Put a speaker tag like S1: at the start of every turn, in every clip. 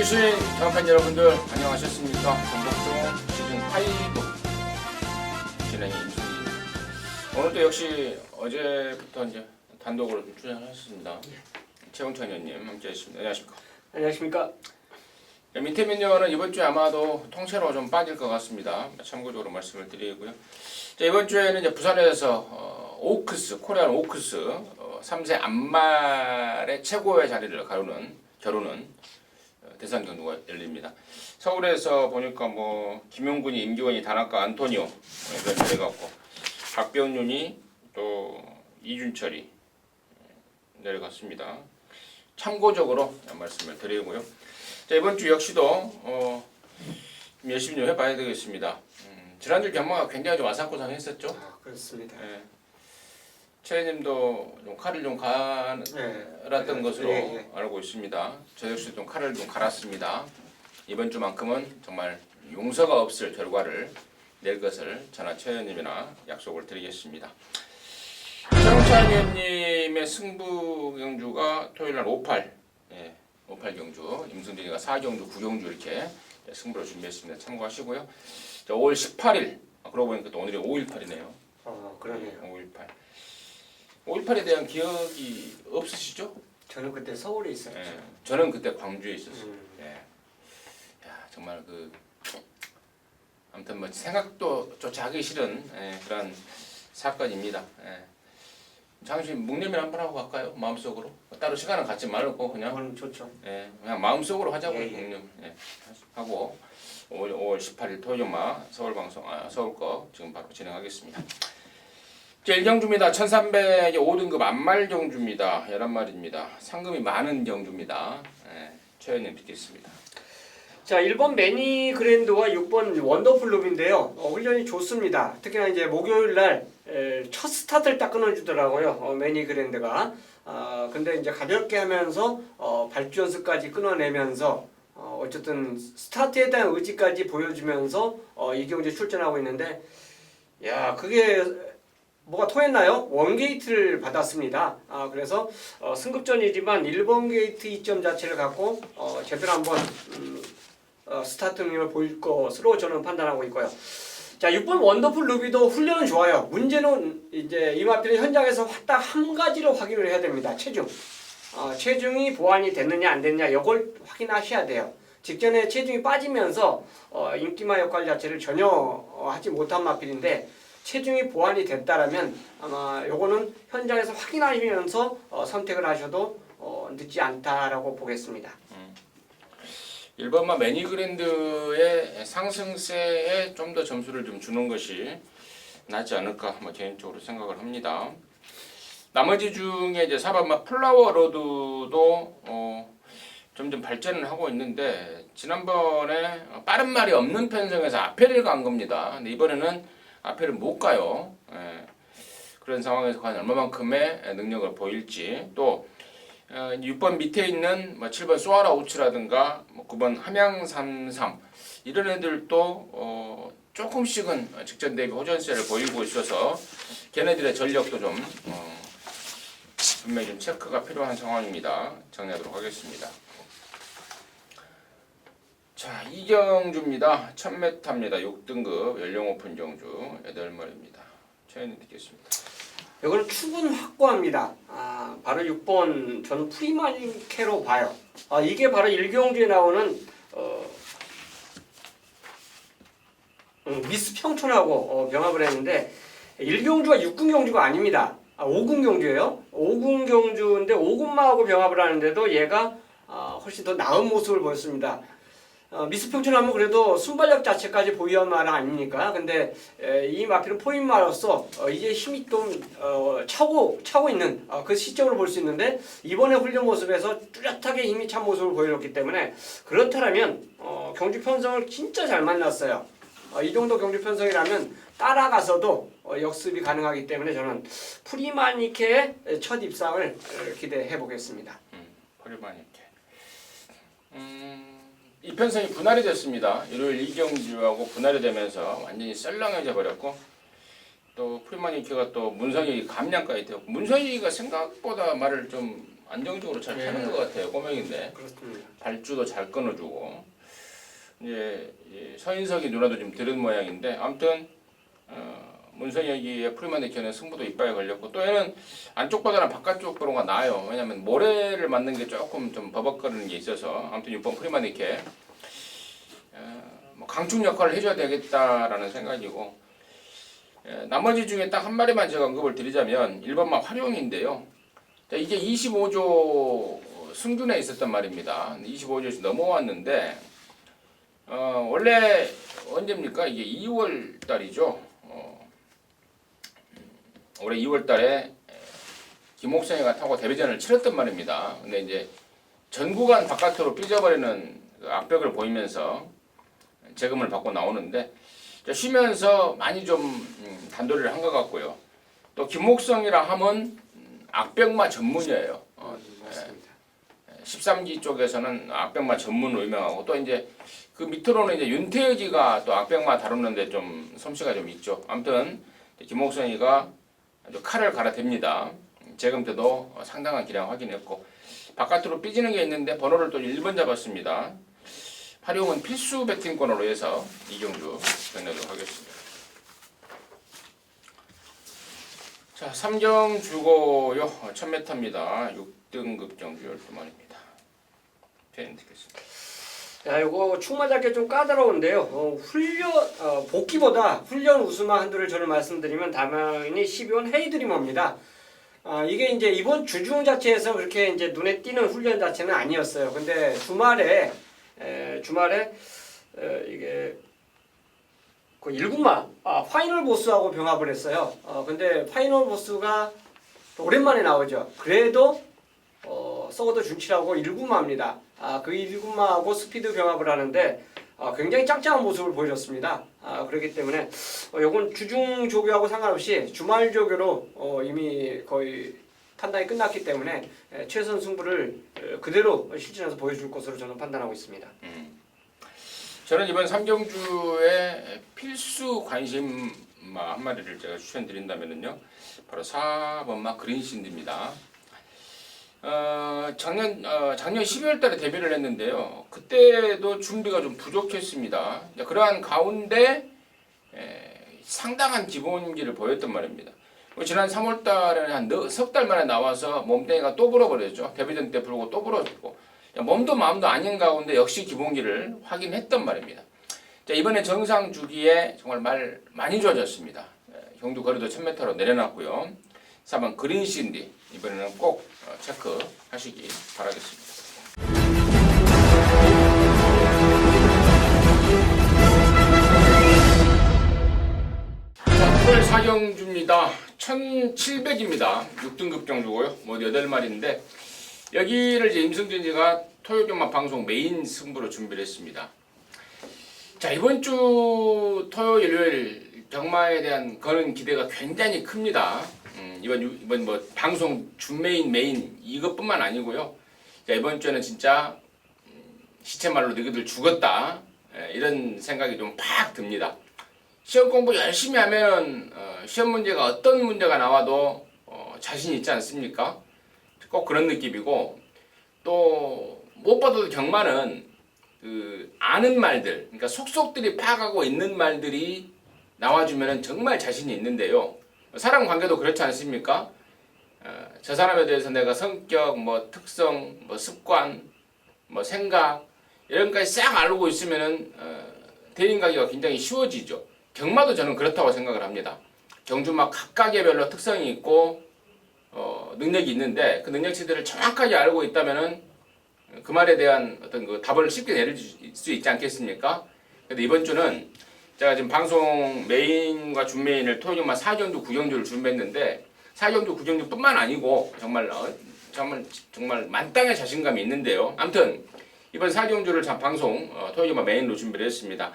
S1: 스윙 경합팬 여러분들 안녕하셨습니까? 전복종 시즌 5 진행의 임승기입니다. 오늘도 역시 어제부터 이제 단독으로 좀 출연하셨습니다. 최홍찬 의원님 함께 하셨습니다. 안녕하십니까?
S2: 안녕하십니까?
S1: 민태민요는 이번 주에 아마도 통째로 좀 빠질 것 같습니다. 참고적으로 말씀을 드리고요. 자, 이번 주에는 이제 부산에서 오크스, 코리안 오크스 3세 안말의 최고의 자리를 겨루는 대선 경주가 열립니다. 서울에서 보니까 뭐 김용군이, 임기원이, 다나카, 안토니오 내려갔고 박병윤이 또 이준철이 내려갔습니다. 참고적으로 말씀을 드리고요. 자, 이번 주 역시도 열심히 좀 해봐야 되겠습니다. 지난주 경마가 굉장히 좀 아삭고상했었죠.
S2: 그렇습니다.
S1: 예. 최님도 좀 칼을 좀 갈았던 것으로 알고 있습니다. 저 역시 좀 칼을 좀 갈았습니다. 이번 주만큼은 정말 용서가 없을 결과를 낼 것을 저나 최 의원님이나 약속을 드리겠습니다. 최홍찬 의원님의 승부 경주가 토요일날 58 경주, 임승진이가 4경주, 9경주 이렇게 승부를 준비했습니다. 참고하시고요. 자, 5월 18일, 그러고 보니까 또 오늘이 5.18이네요.
S2: 그러네요.
S1: 5.18. 5.18에 대한 기억이 없으시죠?
S2: 저는 그때 서울에 있었죠.
S1: 예, 저는 그때 광주에 있었어요. 예. 야, 정말 아무튼 뭐 생각도 조차 하기 싫은 그런 사건입니다. 예. 잠시 묵념을 한번 하고 갈까요? 마음속으로 따로 시간은 갖지 말고 그냥.
S2: 좋죠.
S1: 예, 그냥 마음속으로 하자고요.
S2: 예.
S1: 묵념. 하고 5월 18일 토요일마 서울 방송 서울 거 지금 바로 진행하겠습니다. 1경주입니다. 1305등급 안말 경주입니다. 11마리입니다. 상금이 많은 경주입니다. 최 의원님 듣겠습니다.
S2: 자, 1번 매니 그랜드와 6번 원더풀룹인데요. 훈련이 좋습니다. 특히나 이제 목요일 날 첫 스타트를 딱 끊어주더라고요. 매니 그랜드가. 근데 이제 가볍게 하면서 발주 연습까지 끊어내면서 어쨌든 스타트에 대한 의지까지 보여주면서 이 경주에 출전하고 있는데, 야, 그게 뭐가 통했나요? 원게이트를 받았습니다. 그래서 승급전이지만 1번 게이트 이점 자체를 갖고 제대로 한번 스타트 능력을 보일 것으로 저는 판단하고 있고요. 자, 6번 원더풀 루비도 훈련은 좋아요. 문제는 이제 이 마필은 현장에서 딱 한 가지로 확인을 해야 됩니다. 체중이 보완이 됐느냐 안 됐느냐 이걸 확인하셔야 돼요. 직전에 체중이 빠지면서 인기마 역할 자체를 전혀 하지 못한 마필인데, 체중이 보완이 됐다라면 아마 요거는 현장에서 확인하시면서 선택을 하셔도 늦지 않다라고 보겠습니다.
S1: 1번마 매니그랜드의 상승세에 좀 더 점수를 좀 주는 것이 낫지 않을까 개인적으로 생각을 합니다. 나머지 중에 이제 4번마 플라워 로드도 점점 발전을 하고 있는데, 지난번에 빠른 말이 없는 편성에서 앞에를 간 겁니다. 근데 이번에는 앞에를 못 가요. 그런 상황에서 과연 얼마만큼의 능력을 보일지, 또 6번 밑에 있는 7번 소아라 우츠라든가 9번 함양삼삼 이런 애들도 조금씩은 직전 대비 호전세를 보이고 있어서 걔네들의 전력도 좀 분명히 좀 체크가 필요한 상황입니다. 정리하도록 하겠습니다. 자, 2경주입니다. 1000m입니다. 6등급 연령 오픈 경주 8마리입니다. 최현님 듣겠습니다.
S2: 이거는 충분 확고합니다. 바로 6번 저는 프리마니케로 봐요. 이게 바로 1경주에 나오는 미스 평촌하고 병합을 했는데, 1경주가 6군 경주가 아닙니다. 5군 경주예요. 5군 경주인데 5군마하고 병합을 하는데도 얘가 훨씬 더 나은 모습을 보였습니다. 미스 평촌하면 그래도 순발력 자체까지 보유한 말 아닙니까? 근데 이 마필은 포인마로서 이제 힘이 좀 차고 있는 그 시점을 볼 수 있는데, 이번에 훈련 모습에서 뚜렷하게 힘이 찬 모습을 보여줬기 때문에, 그렇다면 경주 편성을 진짜 잘 만났어요. 이 정도 경주 편성이라면 따라가서도 역습이 가능하기 때문에 저는 프리마니케의 첫 입상을 기대해 보겠습니다.
S1: 프리마니케. 이 편성이 분할이 됐습니다. 일요일 2경주하고 분할이 되면서 완전히 썰렁해져 버렸고, 또 프리마니케가 또 문성이 감량까지 되었고, 문성이가 생각보다 말을 좀 안정적으로 잘 타는 것 같아요. 꼬맹인데
S2: 그렇습니다.
S1: 발주도 잘 끊어주고 이제 이 서인석이 누나도 좀 들은 모양인데 아무튼 문선혁이의 프리마네키는 승부도 이빨에 걸렸고 또 얘는 안쪽보다는 바깥쪽 도로가 나아요. 왜냐면 모래를 맞는 게 조금 좀 버벅거리는 게 있어서 아무튼 6번 프리마네키 뭐 강축 역할을 해줘야 되겠다라는 생각이고 나머지 중에 딱 한 마리만 제가 언급을 드리자면 1번만 활용인데요. 자, 이게 25조 승균에 있었단 말입니다. 25조에서 넘어왔는데 원래 언제입니까? 이게 2월 달이죠. 올해 2월 달에 김옥성이가 타고 데뷔전을 치렀단 말입니다. 근데 이제 전 구간 바깥으로 삐져버리는 그 악벽을 보이면서 재금을 받고 나오는데 쉬면서 많이 좀 단도리를 한 것 같고요. 또 김옥성이라 하면 악벽마 전문이에요.
S2: 맞습니다.
S1: 13기 쪽에서는 악벽마 전문으로 유명하고 또 이제 그 밑으로는 이제 윤태혁이가 또 악벽마 다루는데 좀 솜씨가 좀 있죠. 아무튼 김옥성이가 아주 칼을 갈아댑니다. 재금 때도 상당한 기량 확인했고 바깥으로 삐지는 게 있는데 번호를 또 1번 잡았습니다. 활용은 필수 배팅권으로 해서 이경주 변내도록 하겠습니다. 자, 3경 주고요. 1000m입니다. 6등급 경주 12마리입니다. 펜 듣겠습니다.
S2: 자, 이거 축마 잡기 좀 까다로운데요. 복귀보다 훈련 우승마 한두를 저를 말씀드리면 당연히 12원 헤이드리머입니다. 이게 이제 이번 주중 자체에서 그렇게 이제 눈에 띄는 훈련 자체는 아니었어요. 근데 주말에 이게 그 1군마 파이널 보스하고 병합을 했어요. 근데 파이널 보스가 오랜만에 나오죠. 그래도 서거드 준치라고 1군마입니다. 그 1군마하고 스피드 병합을 하는데 굉장히 짱짱한 모습을 보여줬습니다. 그렇기 때문에 요건 주중 조교하고 상관없이 주말 조교로 이미 거의 판단이 끝났기 때문에 최선 승부를 그대로 실전에서 보여줄 것으로 저는 판단하고 있습니다.
S1: 저는 이번 3경주에 필수 관심마 한 마리를 제가 추천드린다면요. 바로 4번마 그린신드입니다. 작년 12월 달에 데뷔를 했는데요. 그때도 준비가 좀 부족했습니다. 그러한 가운데 상당한 기본기를 보였단 말입니다. 지난 3월 달에 한 석 달 만에 나와서 몸뚱이가 또 불어버렸죠. 데뷔전 때 불고 또 불어졌고 몸도 마음도 아닌 가운데 역시 기본기를 확인했단 말입니다. 자, 이번에 정상 주기에 정말 많이 좋아졌습니다. 경주 거리도 1000m로 내려놨고요. 4번 그린신디 이번에는 꼭 체크하시기 바라겠습니다. 자, 8월 4경주입니다. 1700입니다. 6등급 경주고요. 뭐 8마리인데 여기를 이제 임승진이가 토요경마 방송 메인 승부로 준비를 했습니다. 자, 이번 주 토요일 일요일 경마에 대한 거는 기대가 굉장히 큽니다. 이번 뭐 방송 준메인 이것뿐만 아니고요. 자, 이번 주에는 진짜 시체말로 너희들 죽었다 이런 생각이 좀 팍 듭니다. 시험 공부 열심히 하면 시험 문제가 어떤 문제가 나와도 자신 있지 않습니까? 꼭 그런 느낌이고 또 무엇보다도 경마는 그 아는 말들, 그러니까 속속들이 파악하고 있는 말들이 나와주면 정말 자신이 있는데요. 사람 관계도 그렇지 않습니까? 저 사람에 대해서 내가 성격, 뭐 특성, 뭐 습관, 뭐 생각 이런 것까지 싹 알고 있으면은 대인 관계가 굉장히 쉬워지죠. 경마도 저는 그렇다고 생각을 합니다. 경주마 각각의 별로 특성이 있고 능력이 있는데 그 능력치들을 정확하게 알고 있다면은 그 말에 대한 어떤 그 답을 쉽게 내릴 수 있지 않겠습니까? 근데 이번 주는 제가 지금 방송 메인과 준메인을 토요일만 4경주, 9경주를 준비했는데 4경주, 9경주뿐만 아니고 정말 만땅의 자신감이 있는데요. 아무튼 이번 4경주를 방송 토요일만 메인으로 준비를 했습니다.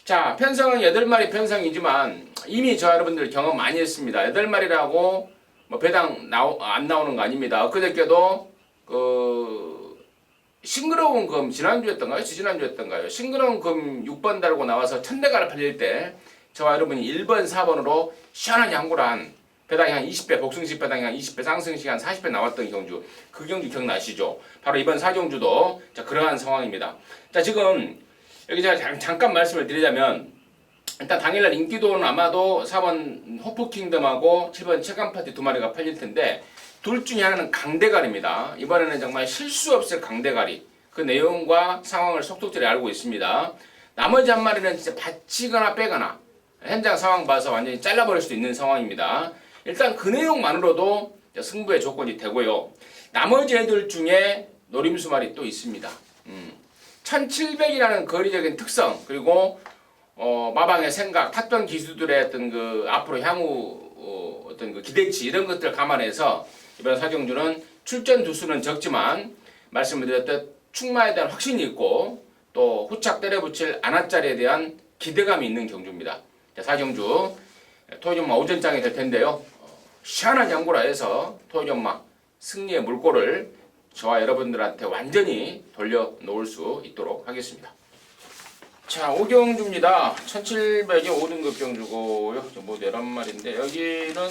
S1: 자, 편성은 8마리 편성이지만 이미 저 여러분들 경험 많이 했습니다. 8마리라고 뭐 배당 안 나오는 거 아닙니다. 엊그저께도 싱그러운 금 지난주였던가요? 지지난주였던가요? 싱그러운 금 6번 달고 나와서 1000대가를 팔릴 때 저와 여러분이 1번, 4번으로 시원하게 한 구란 배당이 한 20배, 복승식 배당이 한 20배, 상승식 한 40배 나왔던 경주, 그 경주 기억나시죠? 바로 이번 사경주도 자, 그러한 상황입니다. 자, 지금 여기 제가 잠깐 말씀을 드리자면 일단 당일날 인기도는 아마도 4번 호프킹덤하고 7번 체감파티 두 마리가 팔릴 텐데 둘 중에 하나는 강대가리입니다. 이번에는 정말 실수 없을 강대가리. 그 내용과 상황을 속속들이 알고 있습니다. 나머지 한 마리는 진짜 받치거나 빼거나 현장 상황 봐서 완전히 잘라버릴 수도 있는 상황입니다. 일단 그 내용만으로도 승부의 조건이 되고요. 나머지 애들 중에 노림수 말이 또 있습니다. 1700이라는 거리적인 특성 그리고 마방의 생각, 탔던 기수들의 어떤 그 앞으로 향후 어떤 그 기대치 이런 것들 감안해서 이번 사경주는 출전 두수는 적지만 말씀을 드렸듯 충마에 대한 확신이 있고 또 후착 때려붙일 안아짜리에 대한 기대감이 있는 경주입니다. 사경주 토요전마 오전장이 될 텐데요. 시원한 양보라 해서 토요전마 승리의 물꼬를 저와 여러분들한테 완전히 돌려놓을 수 있도록 하겠습니다. 자, 5경주입니다. 1700이 5등급 경주고요. 모두 11마리인데 여기는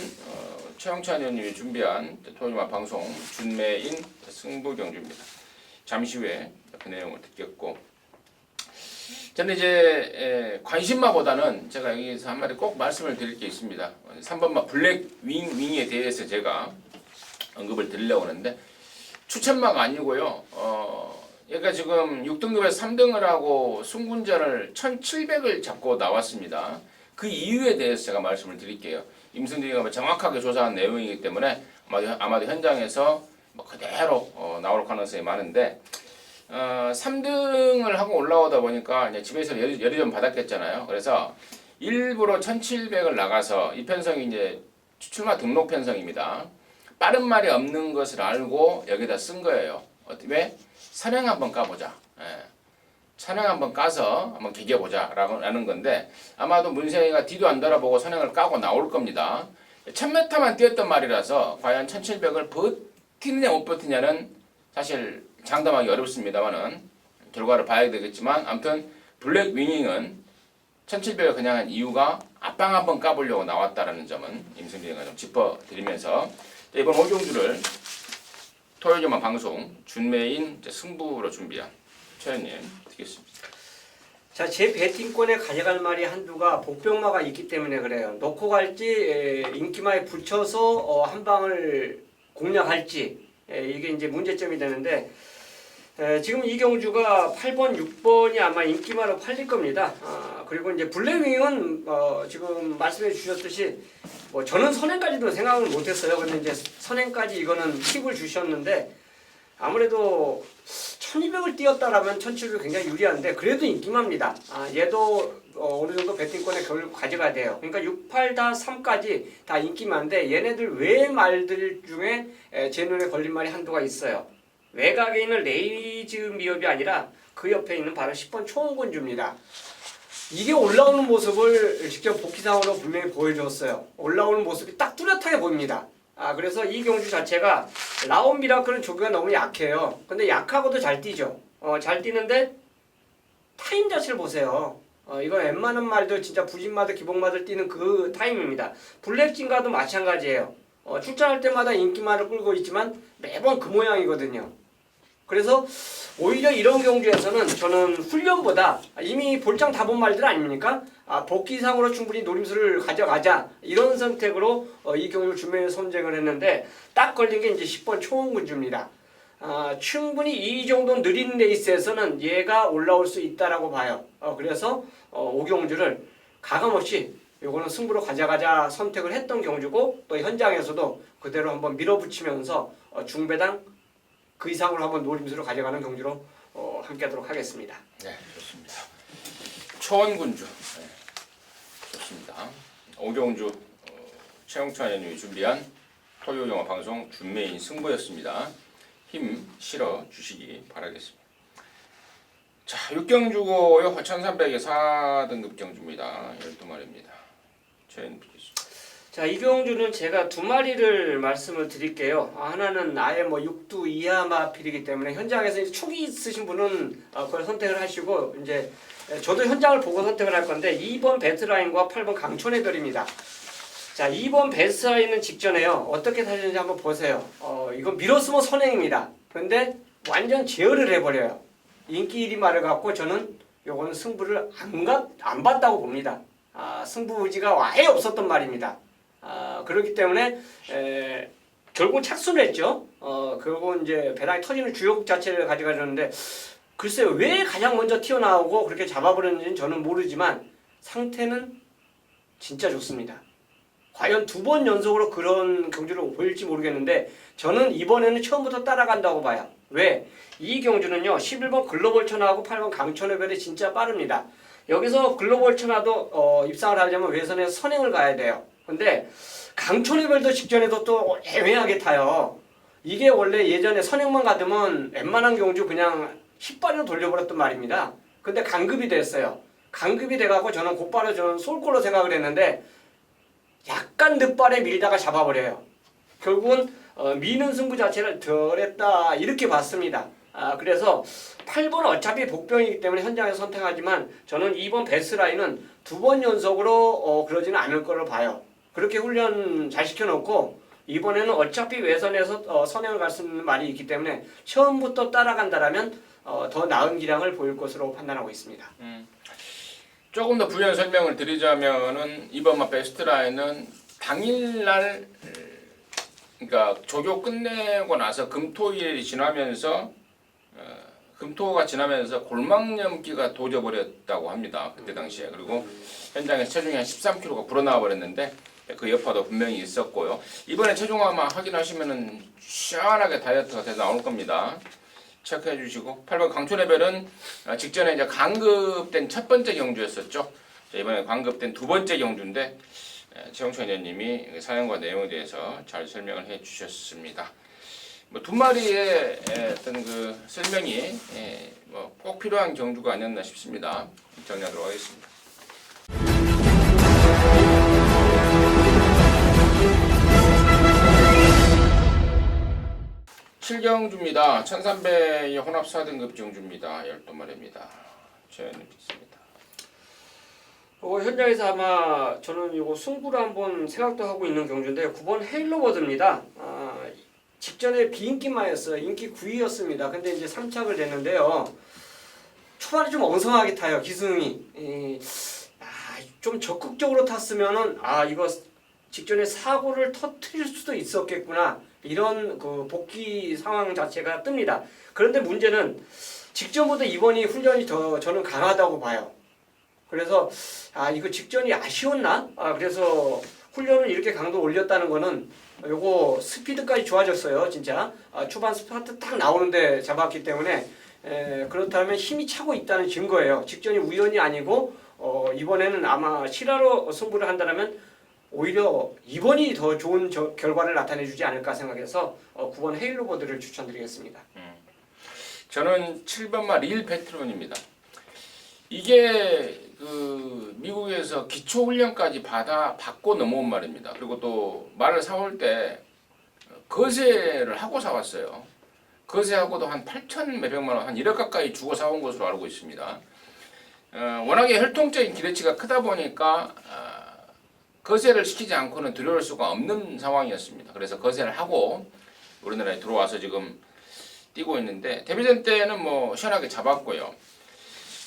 S1: 최영찬 의원님이 준비한 토요일마 방송 준매인 승부 경주입니다. 잠시 후에 그 내용을 듣겠고 저는 이제 관심마보다는 제가 여기서 한 마디 꼭 말씀을 드릴 게 있습니다. 3번마 블랙 윙에 대해서 제가 언급을 드리려고 하는데 추천마가 아니고요. 얘가 지금 6등급에서 3등을 하고 승군전을 1700을 잡고 나왔습니다. 그 이유에 대해서 제가 말씀을 드릴게요. 임승진이가 정확하게 조사한 내용이기 때문에 아마도 현장에서 그대로 나올 가능성이 많은데 3등을 하고 올라오다 보니까 이제 집에서 열이 좀 받았겠잖아요. 그래서 일부러 1700을 나가서 이 편성이 이제 출마 등록 편성입니다. 빠른 말이 없는 것을 알고 여기다 쓴 거예요. 왜? 선행 한번 까보자. 선행 한번 까서 한번 기겨보자 라는 건데 아마도 문세희가 뒤도 안 돌아보고 선행을 까고 나올 겁니다. 1000m만 뛰었던 말이라서 과연 1700을 버티느냐 못 버티냐는 사실 장담하기 어렵습니다만은 결과를 봐야 되겠지만 아무튼 블랙 위닝은 1700을 그냥 한 이유가 앞방 한번 까보려고 나왔다라는 점은 임승진이가 좀 짚어드리면서 이번 5경주를 토요일만 방송 준매인 승부로 준비한 최현님 듣겠습니다.
S2: 자, 제 배팅권에 가져갈 말이 한두가 복병마가 있기 때문에 그래요. 놓고 갈지 인기마에 붙여서 한 방을 공략할지 이게 이제 문제점이 되는데 지금 이 경주가 8번, 6번이 아마 인기마로 팔릴 겁니다. 그리고 이제 블랙윙은 지금 말씀해 주셨듯이 저는 선행까지도 생각을 못했어요. 근데 이제 선행까지 이거는 팁을 주셨는데 아무래도 1200을 뛰었다라면 1700 굉장히 유리한데 그래도 인기마입니다. 얘도 어느 정도 배팅권에 결국 가져가야 돼요. 그러니까 6, 8, 다 3까지 다 인기마인데 얘네들 외 말들 중에 제 눈에 걸린 말이 한두가 있어요. 외곽에 있는 레이즈 미업이 아니라 그 옆에 있는 바로 10번 초원군주입니다. 이게 올라오는 모습을 직접 복귀상으로 분명히 보여줬어요. 올라오는 모습이 딱 뚜렷하게 보입니다. 그래서 이 경주 자체가 라온 미라클은 조교가 너무 약해요. 근데 약하고도 잘 뛰죠. 잘 뛰는데 타임 자체를 보세요. 이거 웬만한 말도 진짜 부진마들 기복마들 뛰는 그 타임입니다. 블랙진과도 마찬가지예요. 출전할 때마다 인기마를 끌고 있지만 매번 그 모양이거든요. 그래서 오히려 이런 경주에서는 저는 훈련보다 이미 볼장 다 본 말들 아닙니까? 복귀상으로 충분히 노림수를 가져가자 이런 선택으로 이 경주 준매에 선정을 했는데 딱 걸린 게 이제 10번 초원군주입니다. 충분히 이 정도 느린 레이스에서는 얘가 올라올 수 있다라고 봐요. 그래서 5경주를 가감없이 요거는 승부로 가져가자 선택을 했던 경주고 또 현장에서도 그대로 한번 밀어붙이면서 중배당 그 이상으로 한번 노림수로 가져가는 경주로 함께하도록 하겠습니다.
S1: 네, 좋습니다. 초원군주 좋습니다. 5경주 최영찬 의원님이 준비한 토요 영화 방송 준매인 승부였습니다. 힘 실어 주시기 바라겠습니다. 자, 6경주고요. 1300의 4등급 경주입니다. 12마리입니다. 최현 비교수.
S2: 자, 이 경주는 제가 두 마리를 말씀을 드릴게요. 하나는 아예 6두 이하 마필이기 때문에 현장에서 이제 촉이 있으신 분은 그걸 선택을 하시고 이제 저도 현장을 보고 선택을 할 건데 2번 배트라인과 8번 강촌의 별입니다. 자, 2번 베스라인은 직전에요. 어떻게 타셨는지 한번 보세요. 이건 밀었으면 선행입니다. 그런데 완전 제어를 해버려요. 인기 1위 말을 갖고 저는 요거는 승부를 안 봤다고 봅니다. 승부 의지가 아예 없었던 말입니다. 그렇기 때문에 결국 착수를 했죠. 결국 이제 배당이 터지는 주요국 자체를 가져가려는데 글쎄요, 왜 가장 먼저 튀어나오고 그렇게 잡아버렸는지는 저는 모르지만 상태는 진짜 좋습니다. 과연 2번 연속으로 그런 경주를 보일지 모르겠는데 저는 이번에는 처음부터 따라간다고 봐요. 왜? 이 경주는요, 11번 글로벌 천하하고 8번 강천의 별이 진짜 빠릅니다. 여기서 글로벌 천하도 입상을 하려면 외선에서 선행을 가야 돼요. 근데 강천의 별도 직전에도 또 애매하게 타요. 이게 원래 예전에 선행만 가두면 웬만한 경주 그냥 10발로 돌려버렸단 말입니다. 근데 강급이 됐어요. 강급이 돼갖고 저는 곧바로 저는 쏠골로 생각을 했는데 약간 늦발에 밀다가 잡아버려요. 결국은 미는 승부 자체를 덜했다 이렇게 봤습니다. 그래서 8번 어차피 복병이기 때문에 현장에서 선택하지만 저는 2번 베스라인은 2번 연속으로 그러지는 않을 거로 봐요. 그렇게 훈련 잘 시켜놓고 이번에는 어차피 외선에서 선행을 갈 수 있는 말이 있기 때문에 처음부터 따라간다라면 더 나은 기량을 보일 것으로 판단하고 있습니다.
S1: 조금 더 부연 설명을 드리자면은 이번 막 베스트라인은 당일날 그러니까 조교 끝내고 나서 금토일이 지나면서 금토가 지나면서 골막염기가 도져버렸다고 합니다. 그때 당시에. 그리고 현장에서 체중이 한 13kg가 불어나와 버렸는데 그 여파도 분명히 있었고요. 이번에 체중아마 확인하시면은 시원하게 다이어트가 돼서 나올 겁니다. 체크해 주시고 8번 강촌해별은 직전에 이제 강급된 첫 번째 경주였었죠. 이번에 강급된 두 번째 경주인데 최영천 의원님이 사연과 내용에 대해서 잘 설명을 해 주셨습니다. 뭐 두 마리의 어떤 그 설명이 뭐 꼭 필요한 경주가 아니었나 싶습니다. 정리하도록 하겠습니다. 7경주입니다. 1300의 혼합 4등급 경주입니다. 12마리입니다. 최현님 있습니다.
S2: 현장에서 아마 저는 이거 승부를 한번 생각도 하고 있는 경주인데 9번 헤일로버드입니다. 직전에 비인기마였어요. 인기 9위였습니다. 근데 이제 3착을 됐는데요. 초반에 좀 엉성하게 타요. 기승이. 좀 적극적으로 탔으면은 이거 직전에 사고를 터뜨릴 수도 있었겠구나. 이런 그 복귀 상황 자체가 뜹니다. 그런데 문제는 직전보다 이번이 훈련이 더 저는 강하다고 봐요. 그래서 이거 직전이 아쉬웠나? 그래서 훈련을 이렇게 강도 올렸다는 거는 요거 스피드까지 좋아졌어요. 진짜 초반 스타트 딱 나오는데 잡았기 때문에 그렇다면 힘이 차고 있다는 증거예요. 직전이 우연이 아니고 이번에는 아마 실화로 승부를 한다면 오히려 2번이 더 좋은 결과를 나타내주지 않을까 생각해서 9번 헤일로버드를 추천드리겠습니다.
S1: 저는 7번마 릴 패트론입니다. 이게 그 미국에서 기초 훈련까지 받고 넘어온 말입니다. 그리고 또 말을 사올 때 거세를 하고 사왔어요. 거세하고도 한 8천 몇백만 원, 한 1억 가까이 주고 사온 것으로 알고 있습니다. 워낙에 혈통적인 기대치가 크다 보니까 거세를 시키지 않고는 들여올 수가 없는 상황이었습니다. 그래서 거세를 하고 우리나라에 들어와서 지금 뛰고 있는데 데뷔전 때는 뭐 시원하게 잡았고요.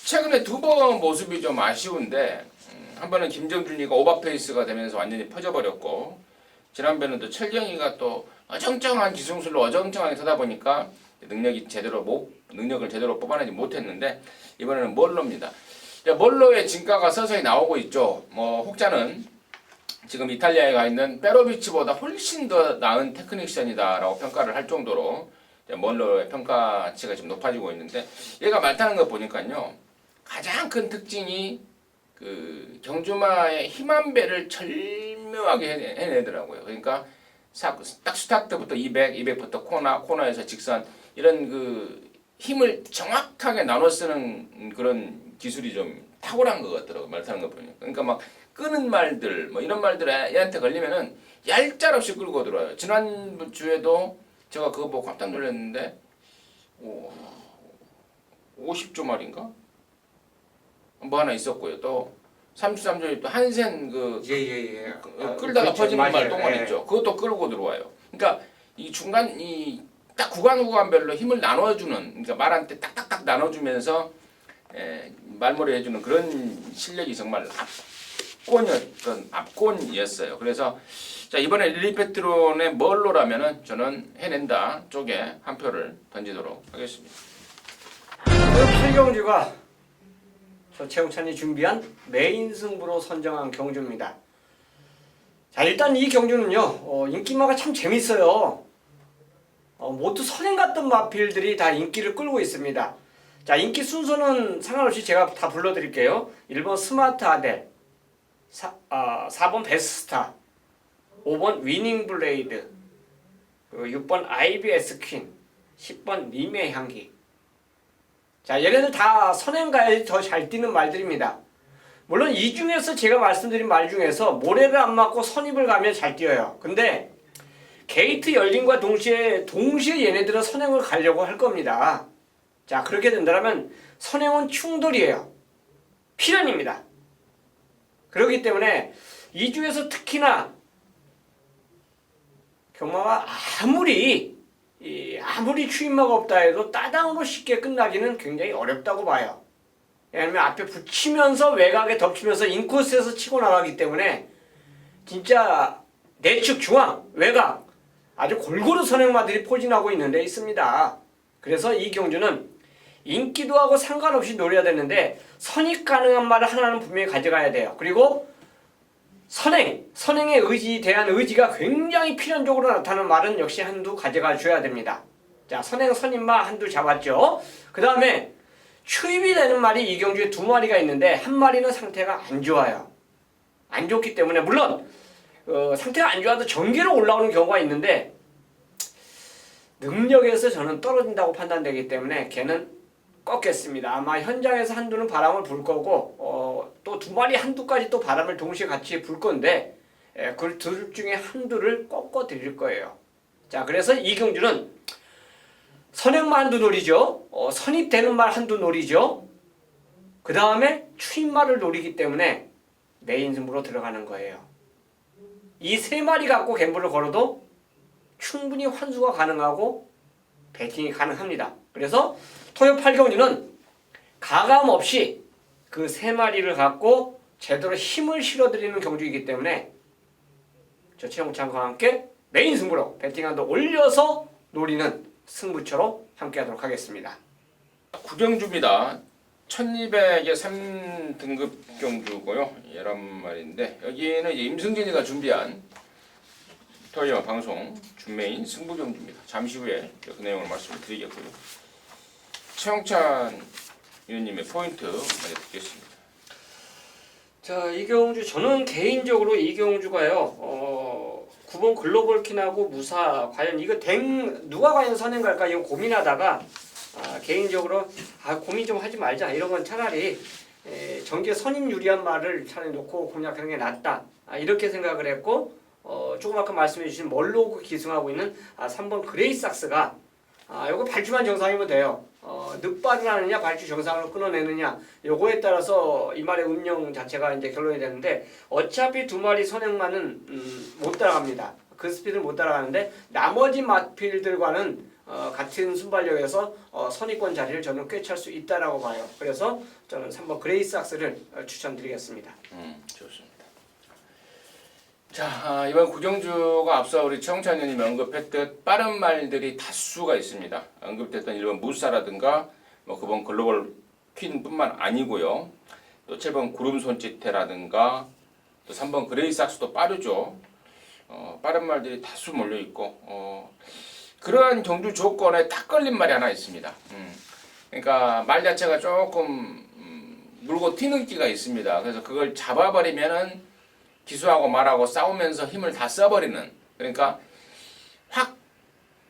S1: 최근에 두 번 모습이 좀 아쉬운데 한 번은 김정준이가 오버페이스가 되면서 완전히 퍼져버렸고 지난번에는 또 철경이가 또 어정쩡한 기승술로 어정쩡하게 타다 보니까 능력을 제대로 뽑아내지 못했는데 이번에는 멀로입니다. 멀로의 진가가 서서히 나오고 있죠. 뭐 혹자는 지금 이탈리아에 가 있는 페로비치보다 훨씬 더 나은 테크니션이다라고 평가를 할 정도로 멀로의 평가치가 지금 높아지고 있는데 얘가 말 타는 거 보니까요. 가장 큰 특징이 그 경주마의 힘한 배를 절묘하게 해내더라고요. 그러니까 딱 스타트부터 200, 200부터 코너에서 직선 이런 그 힘을 정확하게 나눠 쓰는 그런 기술이 좀 탁월한 것 같더라고요. 말 타는 거 보니까. 그러니까 막 끄는 말들 뭐 이런 말들 얘한테 걸리면은 얄짤없이 끌고 들어와요. 지난 주에도 제가 그거 보고 깜짝 놀랐는데 50조 말인가? 뭐 하나 있었고요. 또 33조에 또 한센 그
S2: 예예예.
S1: 끌다가
S2: 그렇죠.
S1: 퍼지는
S2: 맞아요.
S1: 말 똥을
S2: 예.
S1: 있죠. 그것도 끌고 들어와요. 그러니까 이 중간 이 딱 구간별로 힘을 나눠주는 그러니까 말한테 딱딱딱 나눠주면서 말머리 해주는 그런 실력이 정말 압권이었어요. 그래서 자 이번에 릴리페트론의 멀로라면은 저는 해낸다 쪽에 한 표를 던지도록 하겠습니다.
S2: 그 8경주가 저 최홍찬이 준비한 메인 승부로 선정한 경주입니다. 자 일단 이 경주는요 인기마가 참 재밌어요. 모두 선행 같던 마필들이 다 인기를 끌고 있습니다. 자 인기 순서는 상관없이 제가 다 불러드릴게요. 1번 스마트 아델, 4번 베스스타, 5번 위닝 블레이드, 6번 IBS 퀸, 10번 님의 향기. 자 얘네들 다 선행가에 더 잘 뛰는 말들입니다. 물론 이 중에서 제가 말씀드린 말 중에서 모래를 안 맞고 선입을 가면 잘 뛰어요. 근데 게이트 열림과 동시에 얘네들은 선행을 가려고 할 겁니다. 자 그렇게 된다면 선행은 충돌이에요. 필연입니다. 그렇기 때문에 이 중에서 특히나 경마가 아무리 추임마가 없다 해도 따당으로 쉽게 끝나기는 굉장히 어렵다고 봐요. 왜냐하면 앞에 붙이면서 외곽에 덮치면서 인코스에서 치고 나가기 때문에 진짜 내측 중앙 외곽 아주 골고루 선행마들이 포진하고 있는 데 있습니다. 그래서 이 경주는 인기도 하고 상관없이 노려야 되는데 선입 가능한 말을 하나는 분명히 가져가야 돼요. 그리고 선행의 대한 의지가 굉장히 필연적으로 나타나는 말은 역시 한두 가져가 줘야 됩니다. 자, 선입마 한두 잡았죠. 그 다음에 추입이 되는 말이 이 경주에 2마리가 있는데 한 마리는 상태가 안 좋아요. 안 좋기 때문에 물론 상태가 안 좋아도 전개로 올라오는 경우가 있는데 능력에서 저는 떨어진다고 판단되기 때문에 걔는 꺾겠습니다. 아마 현장에서 한두는 바람을 불 거고 또 2마리 한두까지 또 바람을 동시에 같이 불 건데 그 둘 중에 한두를 꺾어 드릴 거예요. 자 그래서 이 경주는 선행만 한두 노리죠. 선입되는 말 한두 노리죠. 그 다음에 추임말을 노리기 때문에 메인 승부로 들어가는 거예요. 이 3마리 갖고 갬블을 걸어도 충분히 환수가 가능하고 배팅이 가능합니다. 그래서 토요 8경주는 가감 없이 그 3마리를 갖고 제대로 힘을 실어드리는 경주이기 때문에 저 최홍찬과 함께 메인 승부로 배팅한도 올려서 노리는 승부처로 함께하도록 하겠습니다.
S1: 구경주입니다. 1200의 3등급 경주고요. 11마리인데 여기는 이제 임승진이가 준비한 토요 방송 준메인 승부 경주입니다. 잠시 후에 그 내용을 말씀을 드리겠고요. 최홍찬 위원님의 포인트 먼저 듣겠습니다.
S2: 자, 이 경주 저는 개인적으로 이 경주가요. 9번 글로벌킨하고 무사 과연 이거 누가 과연 선행 갈까 이거 고민하다가 개인적으로 고민 좀 하지 말자 이런 건 차라리 전개 선임 유리한 말을 차라리 놓고 공략하는 게 낫다 이렇게 생각을 했고 조금 아까 말씀해 주신 멀로그 기승하고 있는 3번 그레이삭스가 요거 발주만 정상이면 돼요. 늑발을 하느냐 발주 정상으로 끊어내느냐 요거에 따라서 이 말의 운영 자체가 이제 결론이 되는데 어차피 2마리 선행만은 못 따라갑니다. 그 스피드를 못 따라가는데 나머지 마필들과는 같은 순발력에서 선의권 자리를 저는 꿰찰 수 있다라고 봐요. 그래서 저는 3번 그레이삭스를 추천드리겠습니다.
S1: 좋습니다. 자 이번 구경주가 앞서 우리 최홍찬 의원님이 언급했듯 빠른 말들이 다수가 있습니다. 언급됐던 1번 무사라든가 9번 글로벌 퀸뿐만 아니고요. 또 7번 구름 손짓해라든가 또 3번 그레이삭스도 빠르죠. 빠른 말들이 다수 몰려 있고 그러한 경주 조건에 딱 걸린 말이 하나 있습니다. 그러니까 말 자체가 조금 물고 튀는 기가 있습니다. 그래서 그걸 잡아버리면은 기수하고 말하고 싸우면서 힘을 다 써버리는 그러니까 확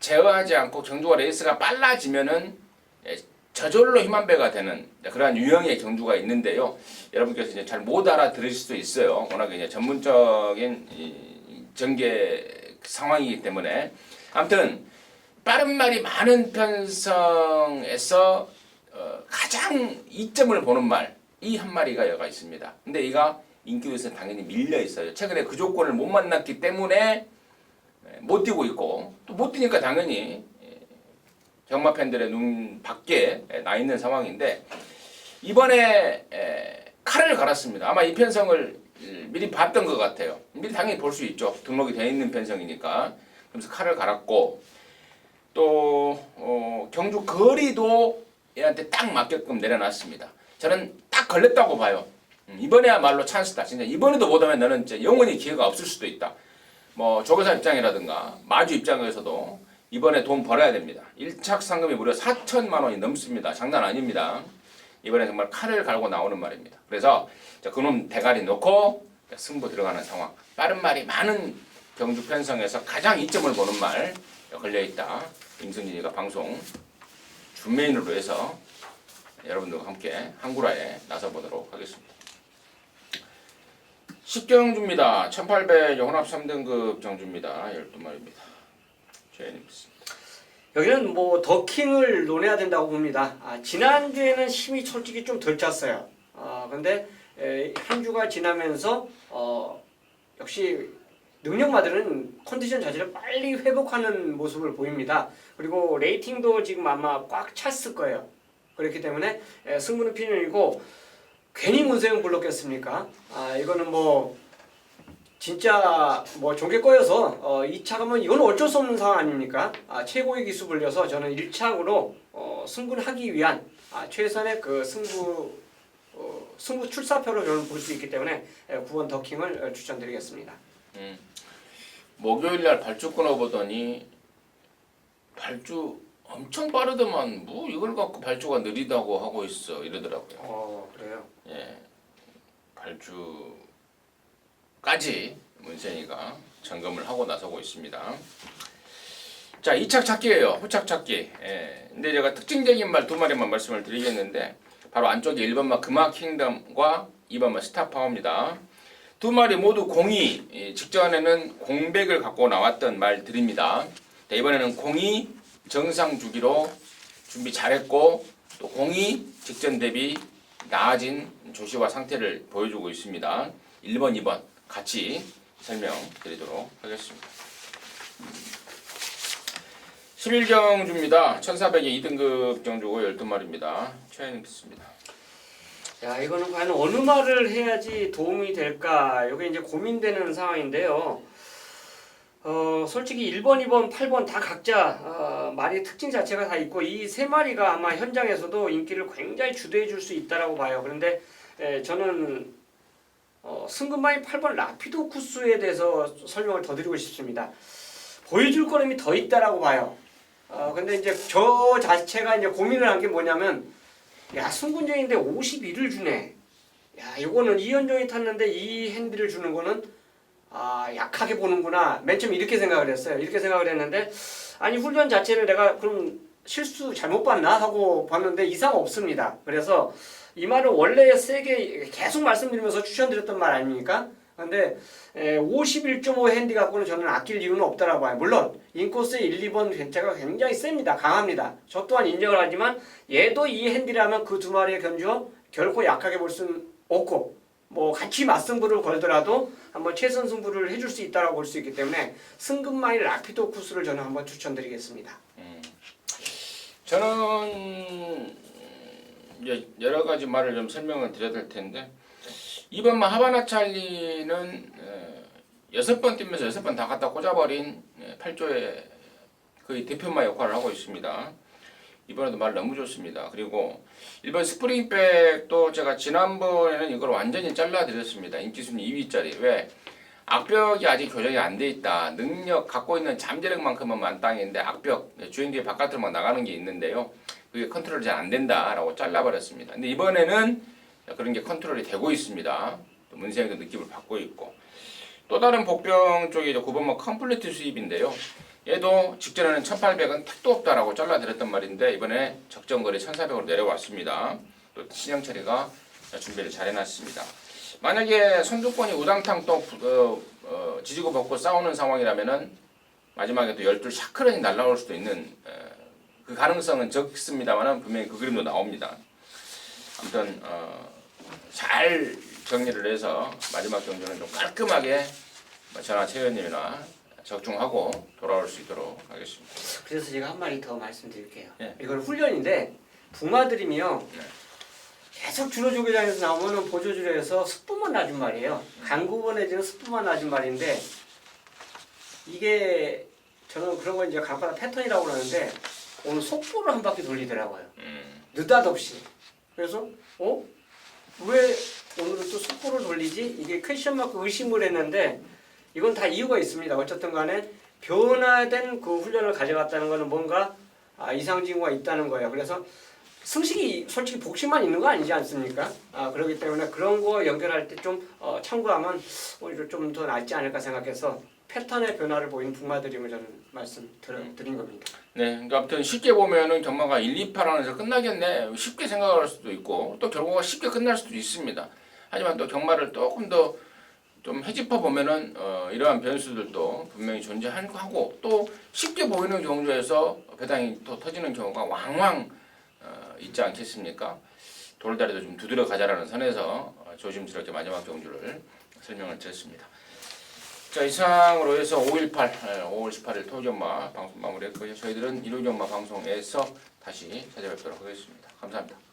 S1: 제어하지 않고 경주가 레이스가 빨라지면은 저절로 힘 한 배가 되는 그러한 유형의 경주가 있는데요. 여러분께서 이제 잘 못 알아들으실 수도 있어요. 워낙 이제 전문적인 전개 상황이기 때문에 아무튼 빠른 말이 많은 편성에서 가장 이점을 보는 말 이 한 마리가 여가 있습니다. 근데 얘가 인기도에서는 당연히 밀려 있어요. 최근에 그 조건을 못 만났기 때문에 못 뛰고 있고 또 못 뛰니까 당연히 경마 팬들의 눈 밖에 나 있는 상황인데 이번에 칼을 갈았습니다. 아마 이 편성을 미리 봤던 것 같아요. 미리 당연히 볼 수 있죠. 등록이 되어 있는 편성이니까. 그래서 칼을 갈았고 또 경주 거리도 얘한테 딱 맞게끔 내려놨습니다. 저는 딱 걸렸다고 봐요. 이번에야말로 찬스다. 진짜 이번에도 못하면 너는 이제 영원히 기회가 없을 수도 있다. 뭐 조교사 입장이라든가 마주 입장에서도 이번에 돈 벌어야 됩니다. 1착 상금이 무려 4천만 원이 넘습니다. 장난 아닙니다. 이번에 정말 칼을 갈고 나오는 말입니다. 그래서 그놈 대가리 놓고 승부 들어가는 상황. 빠른 말이 많은 경주 편성에서 가장 이점을 보는 말 걸려있다. 임승진이가 방송 준메인으로 해서 여러분들과 함께 한구라에 나서보도록 하겠습니다. 10경주입니다. 1800 혼합 3등급 정주입니다. 12마리입니다. 최현입니다.
S2: 여기는 뭐 더킹을 논해야 된다고 봅니다. 지난주에는 힘이 솔직히 좀 덜 찼어요. 근데 한 주가 지나면서 역시 능력마들은 컨디션 자체를 빨리 회복하는 모습을 보입니다. 그리고 레이팅도 지금 아마 꽉 찼을 거예요. 그렇기 때문에 승부는 필연이고 괜히 문세영 불렀겠습니까? 이거는 뭐 진짜 뭐 종개 꼬여서 2차 가면 이건 어쩔 수 없는 상황 아닙니까? 최고의 기수 불려서 저는 1착으로 승분하기 위한 최선의 그 승부 출사표로 저는 볼 수 있기 때문에 9번 더킹을 추천드리겠습니다.
S1: 목요일날 발주 끊어보더니 발주 엄청 빠르더만 뭐 이걸 갖고 발주가 느리다고 하고 있어 이러더라고요.
S2: 그래요?
S1: 예, 발주까지 문세희가 점검을 하고 나서고 있습니다. 자, 2착 찾기예요. 후착 찾기. 예. 근데 제가 특징적인 말 두 마리만 말씀을 드리겠는데 바로 안쪽에 1번마 금화 킹덤과 2번마 스타파워입니다. 두 마리 모두 공이 직전에는 공백을 갖고 나왔던 말 드립니다. 자, 이번에는 공이 정상 주기로 준비 잘했고 또 공이 직전 대비 나아진 조시와 상태를 보여주고 있습니다. 1번, 2번 같이 설명드리도록 하겠습니다. 11경주입니다. 1400의 2등급 정주고 12마리입니다. 최현님 듣습니다.
S2: 야, 이거는 과연 어느 말을 해야지 도움이 될까? 이게 이제 고민되는 상황인데요. 솔직히 1번, 2번, 8번 다 각자 말의 특징 자체가 다 있고 이 세 마리가 아마 현장에서도 인기를 굉장히 주도해 줄 수 있다라고 봐요. 그런데 저는 승급마이 8번 라피도쿠스에 대해서 설명을 더 드리고 싶습니다. 보여줄 거름이 더 있다라고 봐요. 근데 이제 저 자체가 이제 고민을 한 게 뭐냐면 야, 승군정인데 51을 주네. 야, 이거는 이현종이 탔는데 이 핸디를 주는 거는 약하게 보는구나. 맨 처음 이렇게 생각을 했어요. 이렇게 생각을 했는데 아니 훈련 자체를 내가 그럼 실수 잘못 봤나 하고 봤는데 이상 없습니다. 그래서 이 말은 원래 세게 계속 말씀드리면서 추천드렸던 말 아닙니까? 근데 51.5 핸디 갖고는 저는 아낄 이유는 없다라고 봐요. 물론 인코스의 1, 2번 괜차가 굉장히 셉니다. 강합니다. 저 또한 인정을 하지만 얘도 이 핸디라면 그 두 마리의 견주어 결코 약하게 볼 수는 없고 뭐 같이 맞승부를 걸더라도 한번 최선 승부를 해줄 수 있다라고 볼 수 있기 때문에 승급마일 라피도쿠스를 저는 한번 추천드리겠습니다.
S1: 저는 이제 여러 가지 말을 좀 설명을 드려야 될 텐데 2번마 하바나 찰리는 6번 뛰면서 6번 다 갖다 꽂아버린 8조의 거의 대표마 역할을 하고 있습니다. 이번에도 말 너무 좋습니다. 그리고 1번 스프링백도 제가 지난번에는 이걸 완전히 잘라드렸습니다. 인기순위 2위짜리. 왜? 악벽이 아직 교정이 안 돼 있다. 능력 갖고 있는 잠재력만큼은 만땅인데 악벽, 주행뒤에 바깥으로만 나가는 게 있는데요. 그게 컨트롤이 잘 안 된다라고 잘라버렸습니다. 근데 이번에는 그런 게 컨트롤이 되고 있습니다. 문세영도 느낌을 받고 있고 또 다른 복병 쪽이 9번마 컴플리트 수입인데요. 얘도 직전에는 1800은 택도 없다라고 잘라드렸단 말인데 이번에 적정거리 1400으로 내려왔습니다. 또 신형 처리가 준비를 잘 해놨습니다. 만약에 선두권이 우당탕 또 지지고 볶고 싸우는 상황이라면은 마지막에 또 12 샤크런이 날라올 수도 있는 그 가능성은 적습니다만은 분명히 그 그림도 나옵니다. 아무튼 잘 정리를 해서 마지막 경주는 좀 깔끔하게 저나 최 의원님이나 적중하고 돌아올 수 있도록 하겠습니다.
S2: 그래서 제가 한 마디 더 말씀드릴게요.
S1: 네.
S2: 이건 훈련인데 부마드림이요.
S1: 네.
S2: 계속 주로조개장에서 나오면은 보조줄에서 습부만 낮은 말이에요. 강구번 내지는 습부만 낮은 말인데 이게 저는 그런 거 이제 간단한 패턴이라고 그러는데 오늘 속보를 한 바퀴 돌리더라고요. 느닷없이. 그래서 왜 오늘은 또 속보를 돌리지? 이게 퀘션 마크 의심을 했는데 이건 다 이유가 있습니다. 어쨌든 간에 변화된 그 훈련을 가져갔다는 거는 뭔가 이상 징후가 있다는 거예요. 그래서 승식이 솔직히 복식만 있는 거 아니지 않습니까? 그렇기 때문에 그런 거 연결할 때 좀 참고하면 오히려 좀 더 낫지 않을까 생각해서 패턴의 변화를 보이는 북마드림을 저는 말씀드린 겁니다.
S1: 네, 그러니까 아무튼 쉽게 보면은 경마가 1, 2파 안에서 끝나겠네 쉽게 생각할 수도 있고 또 결과가 쉽게 끝날 수도 있습니다. 하지만 또 경마를 조금 더 좀 헤집어 보면은 이러한 변수들도 분명히 존재하고 또 쉽게 보이는 경주에서 배당이 또 터지는 경우가 왕왕 있지 않겠습니까? 돌다리도 좀 두드려 가자라는 선에서 조심스럽게 마지막 경주를 설명을 드렸습니다. 자, 이상으로 해서 5.18, 5월 18일 토요경마 방송 마무리했고요. 저희들은 일요경마 방송에서 다시 찾아뵙도록 하겠습니다. 감사합니다.